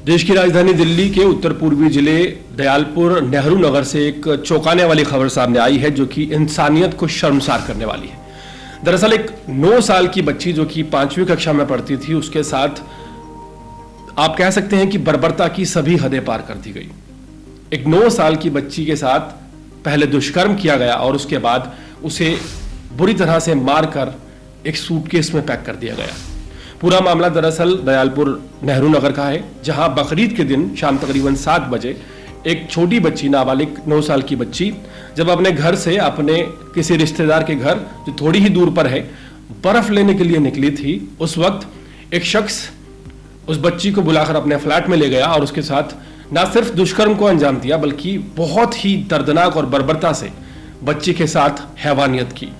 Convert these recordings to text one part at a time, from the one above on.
देश की राजधानी दिल्ली के उत्तर पूर्वी जिले दयालपुर नेहरू नगर से एक चौंकाने वाली खबर सामने आई है जो कि इंसानियत को शर्मसार करने वाली है। दरअसल एक 9 साल की बच्ची जो कि 5वीं कक्षा में पढ़ती थी, उसके साथ आप कह सकते हैं कि बर्बरता की सभी हदें पार कर दी गई। एक 9 साल की बच्ची के साथ पहले दुष्कर्म किया गया और उसके बाद उसे बुरी तरह से मारकर एक सूटकेस में पैक कर दिया गया। पूरा मामला दरअसल दयालपुर नेहरू नगर का है, जहां बकरीद के दिन शाम तकरीबन 7 बजे एक छोटी बच्ची, नाबालिग 9 साल की बच्ची, जब अपने घर से अपने किसी रिश्तेदार के घर जो थोड़ी ही दूर पर है बर्फ लेने के लिए निकली थी, उस वक्त एक शख्स उस बच्ची को बुलाकर अपने फ्लैट में ले गया और उसके साथ न सिर्फ दुष्कर्म को अंजाम दिया बल्कि बहुत ही दर्दनाक और बर्बरता से बच्ची के साथ हैवानियत की।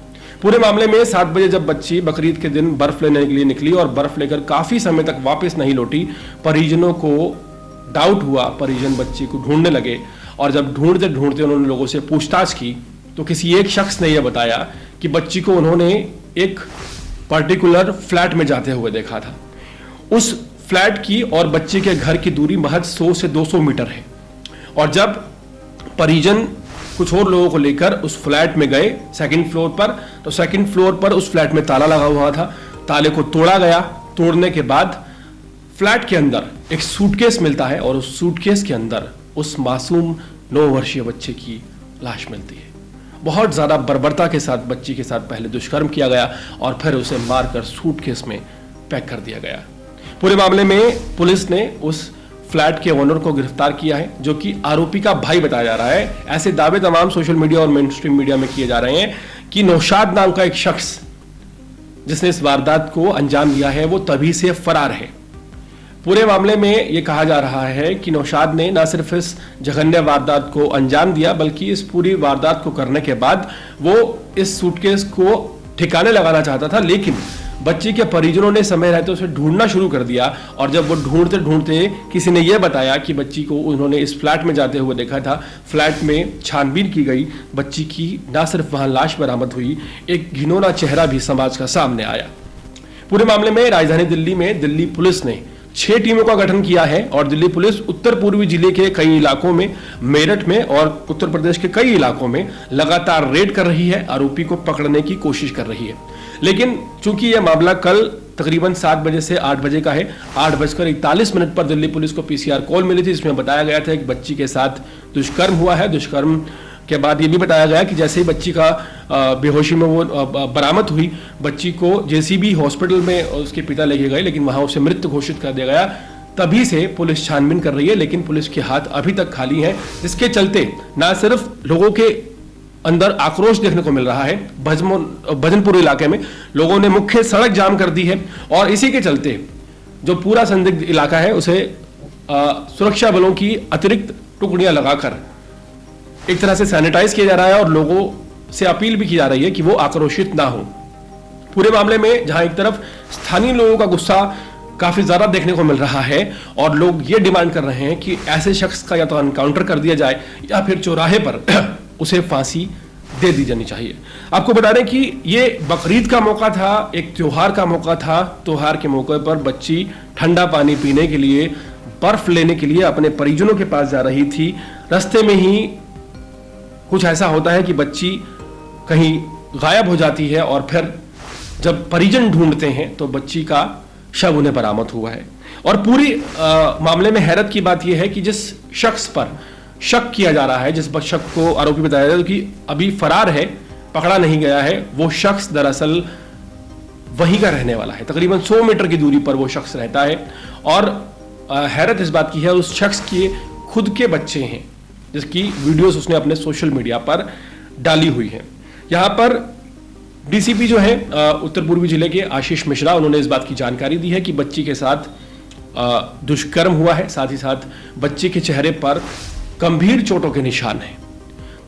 पूरे मामले में 7 बजे जब बच्ची बकरीद के दिन बर्फ लेने के लिए निकली और बर्फ लेकर काफी समय तक वापस नहीं लौटी, परिजनों को डाउट हुआ। परिजन बच्ची को ढूंढने लगे और जब ढूंढते ढूंढते उन्होंने लोगों से पूछताछ की तो किसी एक शख्स ने यह बताया कि बच्ची को उन्होंने एक पर्टिकुलर फ्लैट में जाते हुए देखा था। उस फ्लैट की और बच्ची के घर की दूरी महज 100 से 200 मीटर है और जब परिजन कुछ और लोगों को लेकर उस फ्लैट में गए सेकंड फ्लोर पर, तो सेकंड फ्लोर पर उस फ्लैट में ताला लगा हुआ था। ताले को तोड़ा गया। तोड़ने के बाद फ्लैट के अंदर एक सूटकेस मिलता है और उस सूटकेस के अंदर उस मासूम 9 वर्षीय बच्चे की लाश मिलती है। बहुत ज्यादा बर्बरता के साथ बच्ची के साथ पहले दुष्कर्म किया गया और फिर उसे मारकर सूटकेस में पैक कर दिया गया। पूरे मामले में पुलिस ने उस फ्लैट के ओनर को गिरफ्तार किया है, जो कि आरोपी का भाई बताया जा रहा है। ऐसे दावे तमाम सोशल मीडिया और मेन स्ट्रीम मीडिया में किए जा रहे हैं कि नौशाद नाम का एक शख्स जिसने इस वारदात को अंजाम दिया है वो तभी से फरार है। पूरे मामले में यह कहा जा रहा है कि नौशाद ने न सिर्फ इस जघन्य वारदात को अंजाम दिया बल्कि इस पूरी वारदात को करने के बाद वो इस सूटकेस को ठिकाने लगाना चाहता था, लेकिन बच्ची के परिजनों ने समय रहते उसे ढूंढना शुरू कर दिया और जब वो ढूंढते ढूंढते किसी ने यह बताया कि बच्ची को उन्होंने इस फ्लैट में जाते हुए देखा था। फ्लैट में छानबीन की गई, बच्ची की न सिर्फ वहां लाश बरामद हुई, एक घिनौना चेहरा भी समाज का सामने आया। पूरे मामले में राजधानी दिल्ली में दिल्ली पुलिस ने 6 टीमों का गठन किया है और दिल्ली पुलिस उत्तर पूर्वी जिले के कई इलाकों में, मेरठ में और उत्तर प्रदेश के कई इलाकों में लगातार रेड कर रही है, आरोपी को पकड़ने की कोशिश कर रही है। लेकिन चूंकि यह मामला कल तकरीबन 7 बजे से 8 बजे का है, 8:41 पर दिल्ली पुलिस को पीसीआर कॉल मिली थी, जिसमें बताया गया था कि बच्ची के साथ दुष्कर्म हुआ है। दुष्कर्म के बाद ये भी बताया गया कि जैसे ही बच्ची का बेहोशी में वो बरामद हुई, बच्ची को जेसीबी हॉस्पिटल में उसके पिता लेके गए, लेकिन वहां उसे मृत घोषित कर दिया गया। तभी से पुलिस छानबीन कर रही है, लेकिन पुलिस के हाथ अभी तक खाली हैं, जिसके चलते न सिर्फ लोगों के अंदर आक्रोश देखने को मिल रहा है, भजनपुर इलाके में लोगों ने मुख्य सड़क जाम कर दी है और इसी के चलते जो पूरा संदिग्ध इलाका है उसे सुरक्षा बलों की अतिरिक्त टुकड़ियां लगाकर एक तरह से सैनिटाइज किया जा रहा है और लोगों से अपील भी की जा रही है कि वो आक्रोशित ना हो। पूरे मामले में जहां एक तरफ स्थानीय लोगों का गुस्सा काफी ज्यादा देखने को मिल रहा है और लोग ये डिमांड कर रहे हैं कि ऐसे शख्स का या तो एनकाउंटर कर दिया जाए या फिर चौराहे पर उसे फांसी दे दी जानी चाहिए। आपको बता दें कि ये बकरीद का मौका था, एक त्योहार का मौका था। त्योहार के मौके पर बच्ची ठंडा पानी पीने के लिए, बर्फ लेने के लिए अपने परिजनों के पास जा रही थी। रास्ते में ही कुछ ऐसा होता है कि बच्ची कहीं गायब हो जाती है और फिर जब परिजन ढूंढते हैं तो बच्ची का शव उन्हें बरामद हुआ है। और पूरी मामले में हैरत की बात यह है कि जिस शख्स पर शक किया जा रहा है, जिस शख्स को आरोपी बताया जा रहा है कि अभी फरार है, पकड़ा नहीं गया है, वो शख्स दरअसल वहीं का रहने वाला है। तकरीबन 100 मीटर की दूरी पर वो शख्स रहता है और हैरत इस बात की है उस शख्स के खुद के बच्चे हैं, जिसकी वीडियोस उसने अपने सोशल मीडिया पर डाली हुई है। यहाँ पर डीसीपी जो है उत्तर पूर्वी जिले के आशीष मिश्रा, उन्होंने इस बात की जानकारी दी है कि बच्ची के साथ दुष्कर्म हुआ है, साथ ही साथ बच्ची के चेहरे पर गंभीर चोटों के निशान हैं।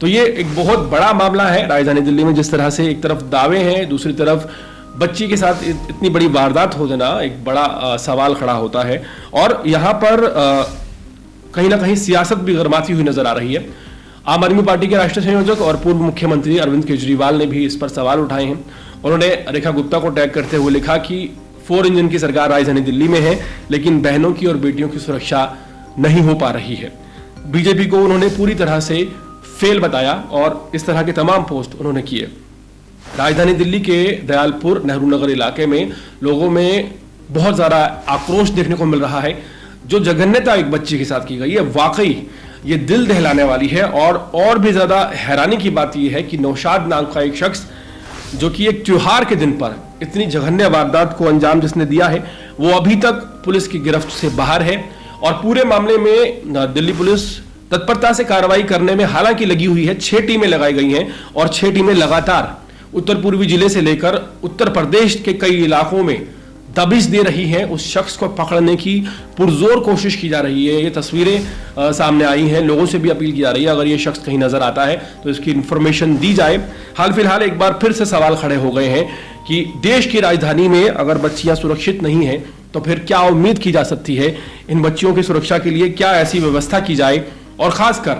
तो ये एक बहुत बड़ा मामला है राजधानी दिल्ली में। जिस तरह से एक तरफ दावे हैं, दूसरी तरफ बच्ची के साथ इतनी बड़ी वारदात हो जाना एक बड़ा सवाल खड़ा होता है और यहाँ पर कहीं ना कहीं सियासत भी गरमाती हुई नजर आ रही है। आम आदमी पार्टी के राष्ट्रीय संयोजक और पूर्व मुख्यमंत्री अरविंद केजरीवाल ने भी इस पर सवाल उठाए हैं। उन्होंने रेखा गुप्ता को टैग करते हुए लिखा कि 4 इंजन की सरकार राजधानी दिल्ली में है, लेकिन बहनों की और बेटियों की सुरक्षा नहीं हो पा रही है। बीजेपी को उन्होंने पूरी तरह से फेल बताया और इस तरह के तमाम पोस्ट उन्होंने किए। राजधानी दिल्ली के दयालपुर नेहरू नगर इलाके में लोगों में बहुत ज़्यादा आक्रोश देखने को मिल रहा है। जो जघन्यता एक बच्ची के साथ की गई है, वाकई ये दिल दहलाने वाली है। और भी ज़्यादा हैरानी की बात यह है कि नौशाद नाम का एक शख्स, जो कि एक त्योहार के दिन पर इतनी जघन्य वारदात को अंजाम जिसने दिया है, वो अभी तक पुलिस की गिरफ्त से बाहर है। और पूरे मामले में दिल्ली पुलिस तत्परता से कार्रवाई करने में हालांकि लगी हुई है। 6 टीमें लगाई गई हैं और 6 टीमें लगातार उत्तर पूर्वी जिले से लेकर उत्तर प्रदेश के कई इलाकों में दबिश दे रही हैं। उस शख्स को पकड़ने की पुरजोर कोशिश की जा रही है। ये तस्वीरें सामने आई हैं। लोगों से भी अपील की जा रही है, अगर ये शख्स कहीं नजर आता है तो इसकी इंफॉर्मेशन दी जाए। हाल फिलहाल एक बार फिर से सवाल खड़े हो गए हैं कि देश की राजधानी में अगर बच्चियां सुरक्षित नहीं हैं तो फिर क्या उम्मीद की जा सकती है। इन बच्चियों की सुरक्षा के लिए क्या ऐसी व्यवस्था की जाए। और खासकर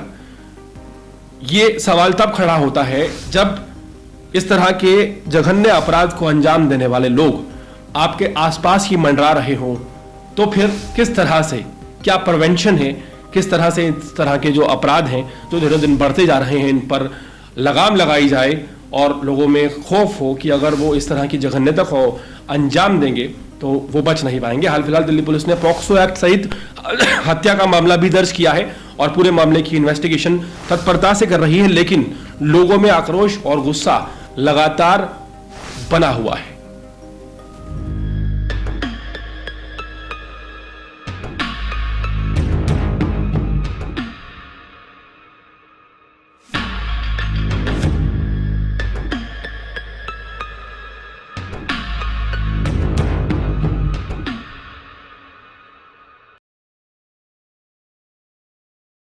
ये सवाल तब खड़ा होता है जब इस तरह के जघन्य अपराध को अंजाम देने वाले लोग आपके आसपास ही मंडरा रहे हों, तो फिर किस तरह से, क्या प्रिवेंशन है, किस तरह से इस तरह के जो अपराध हैं जो दिनों दिन बढ़ते जा रहे हैं, इन पर लगाम लगाई जाए और लोगों में खौफ हो कि अगर वो इस तरह की जघन्यता को अंजाम देंगे तो वो बच नहीं पाएंगे। हाल फिलहाल दिल्ली पुलिस ने पॉक्सो एक्ट सहित हत्या का मामला भी दर्ज किया है और पूरे मामले की इन्वेस्टिगेशन तत्परता से कर रही है, लेकिन लोगों में आक्रोश और गुस्सा लगातार बना हुआ है।